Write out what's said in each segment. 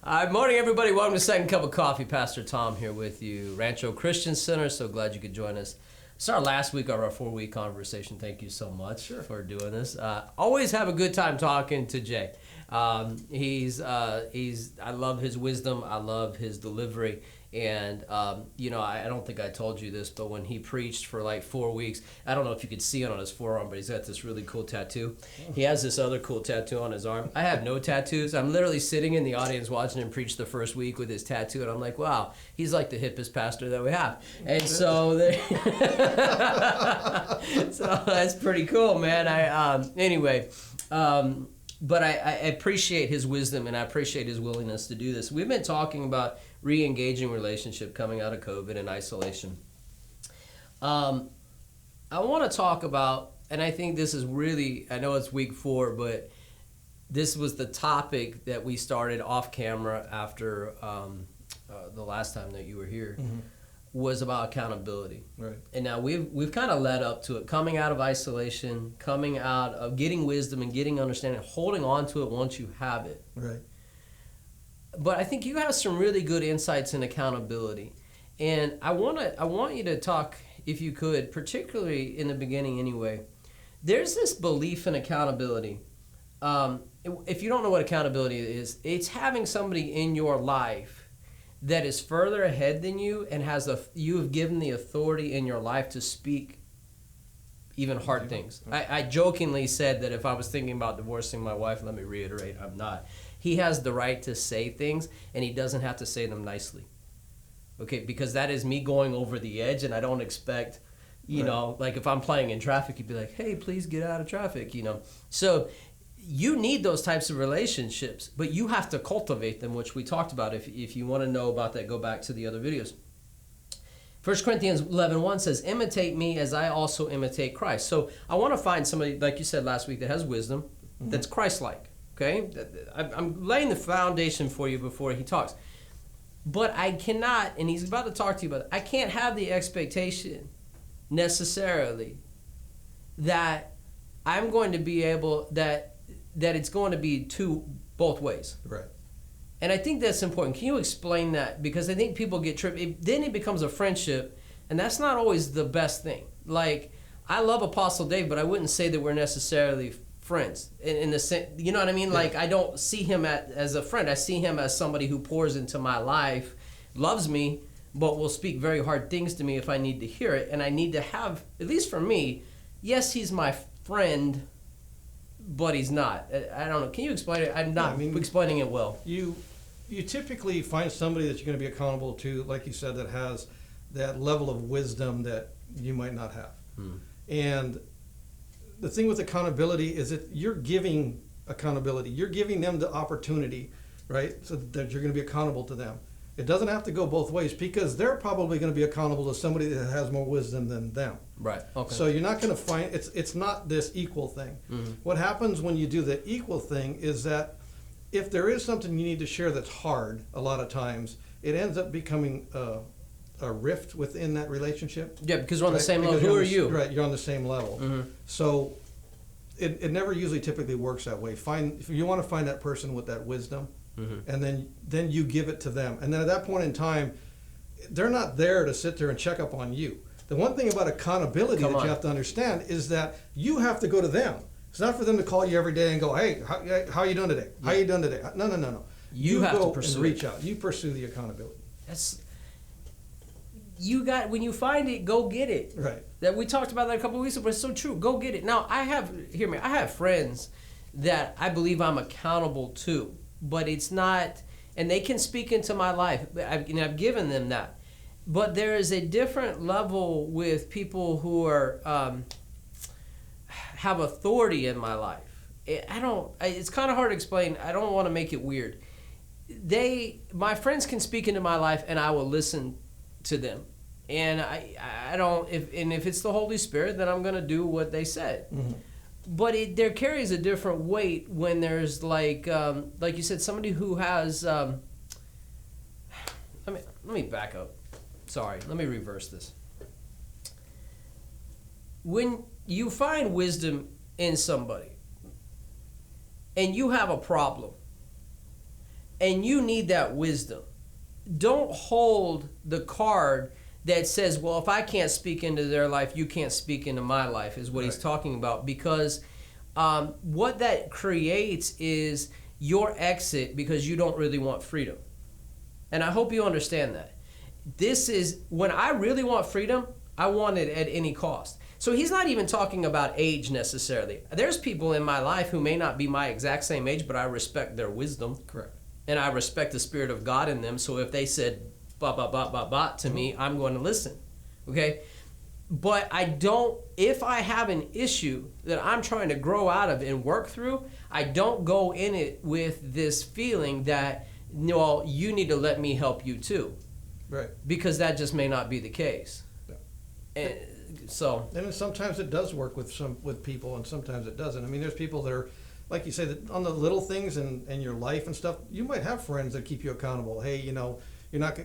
Morning, everybody. Welcome to Second Cup of Coffee. Pastor Tom here with you. Rancho Christian Center. So glad you could join us. It's our last week of our 4-week conversation. Thank you so much for doing this. Always have a good time talking to Jay. I love his wisdom. I love his delivery. And, I don't think I told you this, but when he preached for like 4 weeks, I don't know if you could see it on his forearm, but he's got this really cool tattoo. He has this other cool tattoo on his arm. I have no tattoos. I'm literally sitting in the audience watching him preach the first week with his tattoo, and I'm like, wow, he's like the hippest pastor that we have. And so, so that's pretty cool, man. But I appreciate his wisdom, and I appreciate his willingness to do this. We've been talking about re-engaging relationship coming out of COVID and isolation. I want to talk about, and I think this is really, I know it's week 4, but this was the topic that we started off camera after the last time that you were here, was about accountability. Right. And now we've kind of led up to it, coming out of isolation, coming out of getting wisdom and getting understanding, holding on to it once you have it. Right. But I think you have some really good insights in accountability. And I want you to talk, if you could, particularly in the beginning anyway. There's this belief in accountability. If you don't know what accountability is, it's having somebody in your life that is further ahead than you and you have given the authority in your life to speak even hard things. I jokingly said that if I was thinking about divorcing my wife, let me reiterate, I'm not. He has the right to say things, and he doesn't have to say them nicely. Okay, because that is me going over the edge, and I don't expect, like if I'm playing in traffic, you'd be like, hey, please get out of traffic, So you need those types of relationships, but you have to cultivate them, which we talked about. If you want to know about that, go back to the other videos. 1 Corinthians 11:1 says, imitate me as I also imitate Christ. So I want to find somebody, like you said last week, that has wisdom, that's Christ-like. Okay? I'm laying the foundation for you before he talks. But I cannot, and he's about to talk to you about it, I can't have the expectation necessarily that I'm going to be able, that it's going to be both ways. Right. And I think that's important. Can you explain that? Because I think people get tripped. Then it becomes a friendship, and that's not always the best thing. Like, I love Apostle Dave, but I wouldn't say that we're necessarily friends in the sense, you know what I mean? Yeah. Like, I don't see him as a friend. I see him as somebody who pours into my life, loves me, but will speak very hard things to me if I need to hear it. And I need to have, at least for me, yes, he's my friend, but he's not. I don't know. Can you explain it? I'm not explaining it well. You typically find somebody that you're going to be accountable to, like you said, that has that level of wisdom that you might not have. And the thing with accountability is that you're giving accountability. You're giving them the opportunity, right, so that you're going to be accountable to them. It doesn't have to go both ways, because they're probably going to be accountable to somebody that has more wisdom than them. Right. Okay. So you're not going to find, it's not this equal thing. What happens when you do the equal thing is that if there is something you need to share that's hard, a lot of times, it ends up becoming a rift within that relationship. Yeah, because we're on the same level. Who are you? Right, you're on the same level. So it never usually typically works that way. If you want to find that person with that wisdom, and then you give it to them. And then at that point in time, they're not there to sit there and check up on you. The one thing about accountability that you have to understand is that you have to go to them. It's not for them to call you every day and go, hey, how are you doing today? How are you doing today? No. You have to pursue and reach out. You pursue the accountability. When you find it, go get it. Right. That we talked about that a couple of weeks ago, but it's so true. Go get it. Now, I have friends that I believe I'm accountable to, but it's not, and they can speak into my life. I've given them that. But there is a different level with people who are have authority in my life. It's kind of hard to explain. I don't want to make it weird. My friends can speak into my life, and I will listen to them. And if it's the Holy Spirit, then I'm going to do what they said. But there carries a different weight when there's like you said, somebody who has. Let me back up. Sorry, let me reverse this. When you find wisdom in somebody, and you have a problem, and you need that wisdom. Don't hold the card that says, well, if I can't speak into their life, you can't speak into my life, is what he's talking about. Because what that creates is your exit because you don't really want freedom. And I hope you understand that. This is, when I really want freedom, I want it at any cost. So he's not even talking about age necessarily. There's people in my life who may not be my exact same age, but I respect their wisdom. Correct. And I respect the Spirit of God in them. So if they said, ba, ba, ba, ba, ba to me, I'm going to listen. Okay? But I don't, if I have an issue that I'm trying to grow out of and work through, I don't go in it with this feeling that, well, you need to let me help you too. Right. Because that just may not be the case. Yeah. And so. And sometimes it does work with people, and sometimes it doesn't. I mean, there's people that are, like you say, that on the little things in your life and stuff, you might have friends that keep you accountable. Hey, you know,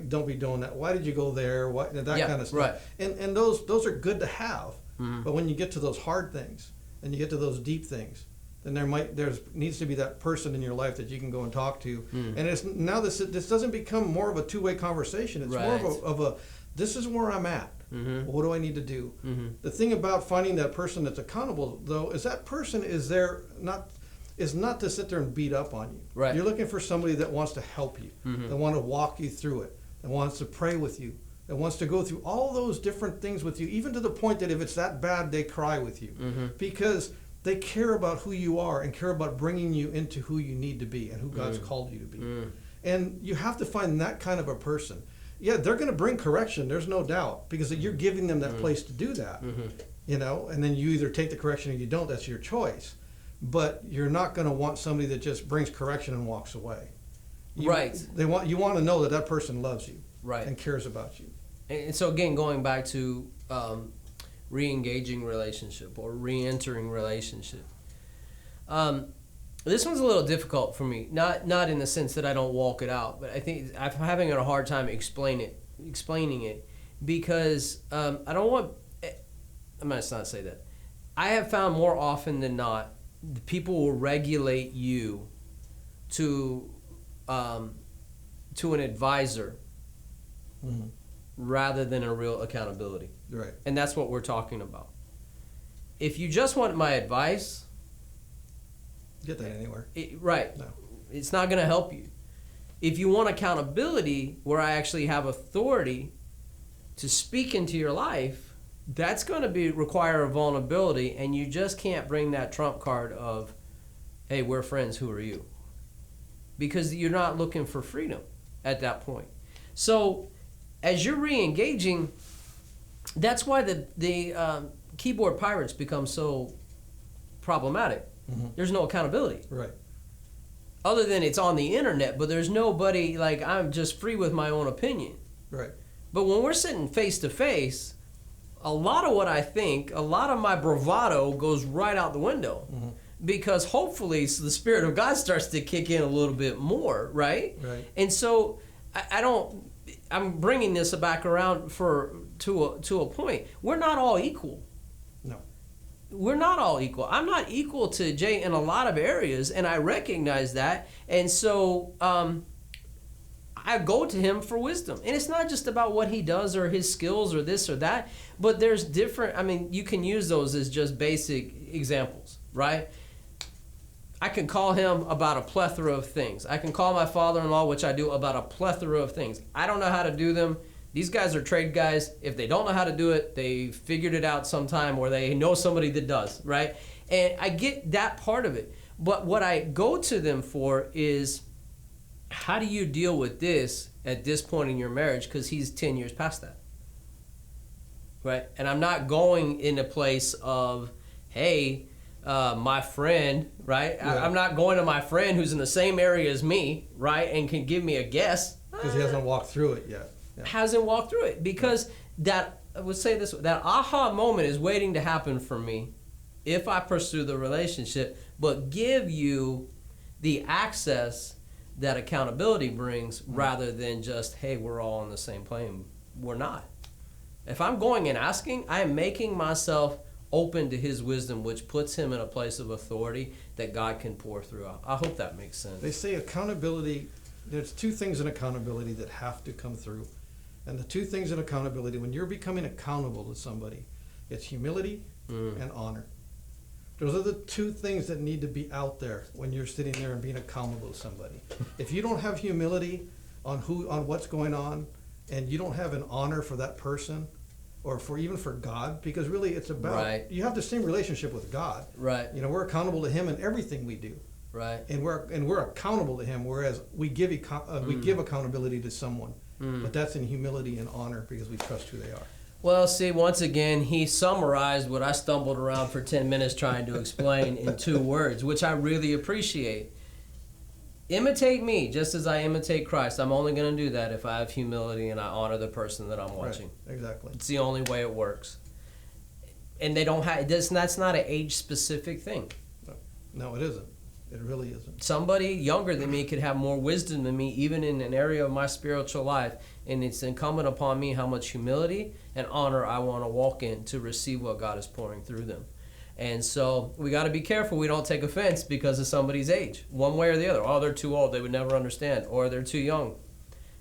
don't be doing that. Why did you go there? That kind of stuff. Right. And those are good to have. Mm-hmm. But when you get to those hard things and you get to those deep things, then there needs to be that person in your life that you can go and talk to. Mm. And this doesn't become more of a two-way conversation. It's more of a this is where I'm at. Mm-hmm. What do I need to do? Mm-hmm. The thing about finding that person that's accountable, though, is that person is not to sit there and beat up on you. Right. You're looking for somebody that wants to help you, mm-hmm. that want to walk you through it, that wants to pray with you, that wants to go through all those different things with you, even to the point that if it's that bad, they cry with you. Mm-hmm. Because they care about who you are and care about bringing you into who you need to be and who God's called you to be. And you have to find that kind of a person. Yeah, they're going to bring correction, there's no doubt, because you're giving them that place to do that. Mm-hmm. You know, and then you either take the correction or you don't, that's your choice. But you're not going to want somebody that just brings correction and walks away. You want to know that person loves you, right, and cares about you. And so again, going back to re-engaging relationship or re-entering relationship. This one's a little difficult for me. Not in the sense that I don't walk it out, but I think I'm having a hard time explaining it because I don't want. I must not say that. I have found more often than not, the people will regulate you to an advisor. Mm-hmm. Rather than a real accountability. Right. And that's what we're talking about. If you just want my advice, get that anywhere. Right. No. It's not going to help you. If you want accountability where I actually have authority to speak into your life, that's going to require a vulnerability, and you just can't bring that trump card of, hey, we're friends, who are you? Because you're not looking for freedom at that point. So as you're re-engaging, that's why the keyboard pirates become so problematic. Mm-hmm. There's no accountability. Right. Other than it's on the internet, but there's nobody, like, I'm just free with my own opinion. Right. But when we're sitting face to face, a lot of what I think, a lot of my bravado goes right out the window. Mm-hmm. Because hopefully the Spirit of God starts to kick in a little bit more, right? Right. And so I'm bringing this back around to a point. We're not all equal. No. We're not all equal. I'm not equal to Jay in a lot of areas, and I recognize that. And so I go to him for wisdom. And it's not just about what he does or his skills or this or that, but there's different, you can use those as just basic examples, right? I can call him about a plethora of things. I can call my father-in-law, which I do, about a plethora of things. I don't know how to do them. These guys are trade guys. If they don't know how to do it, they figured it out sometime, or they know somebody that does, right? And I get that part of it. But what I go to them for is, how do you deal with this at this point in your marriage? Because he's 10 years past that, right? And I'm not going in a place of, hey, my friend, right? Yeah. I'm not going to my friend who's in the same area as me, right, and can give me a guess. Because he hasn't walked through it yet. Yeah. Hasn't walked through it. Because that aha moment is waiting to happen for me if I pursue the relationship, but give you the access that accountability brings, rather than just, hey, we're all on the same plane. We're not. If I'm going and asking, I am making myself open to his wisdom, which puts him in a place of authority that God can pour through. I hope that makes sense. They say accountability there's two things in accountability that have to come through. And the two things in accountability, when you're becoming accountable to somebody, it's humility and honor. Those are the two things that need to be out there when you're sitting there and being accountable to somebody. If you don't have humility on what's going on, and you don't have an honor for that person, or even for God, because really it's about, you have the same relationship with God. Right. You know, we're accountable to Him in everything we do. Right. And we're accountable to Him, whereas we give accountability to someone, but that's in humility and honor because we trust who they are. Well, see, once again, he summarized what I stumbled around for 10 minutes trying to explain in 2 words, which I really appreciate. Imitate me just as I imitate Christ. I'm only going to do that if I have humility and I honor the person that I'm watching. Right, exactly. It's the only way it works. And they don't have, that's not an age-specific thing. No, it isn't. It really isn't. Somebody younger than me could have more wisdom than me, even in an area of my spiritual life. And it's incumbent upon me how much humility and honor I want to walk in to receive what God is pouring through them. And so we got to be careful we don't take offense because of somebody's age, one way or the other. Oh, they're too old, they would never understand, or they're too young.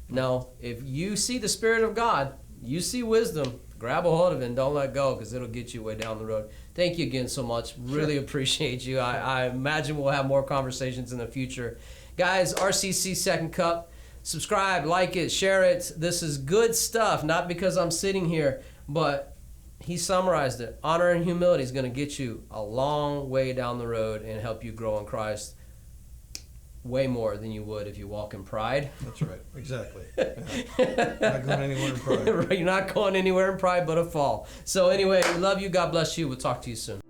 No, if you see the Spirit of God, you see wisdom, grab a hold of it and don't let go, because it'll get you way down the road. Thank you again so much. Really appreciate you. I imagine we'll have more conversations in the future. Guys, RCC Second Cup, subscribe, like it, share it. This is good stuff, not because I'm sitting here, but he summarized it. Honor and humility is going to get you a long way down the road and help you grow in Christ way more than you would if you walk in pride. That's right. Exactly. Yeah. Not going anywhere in pride. You're not going anywhere in pride but a fall. So anyway, we love you. God bless you. We'll talk to you soon.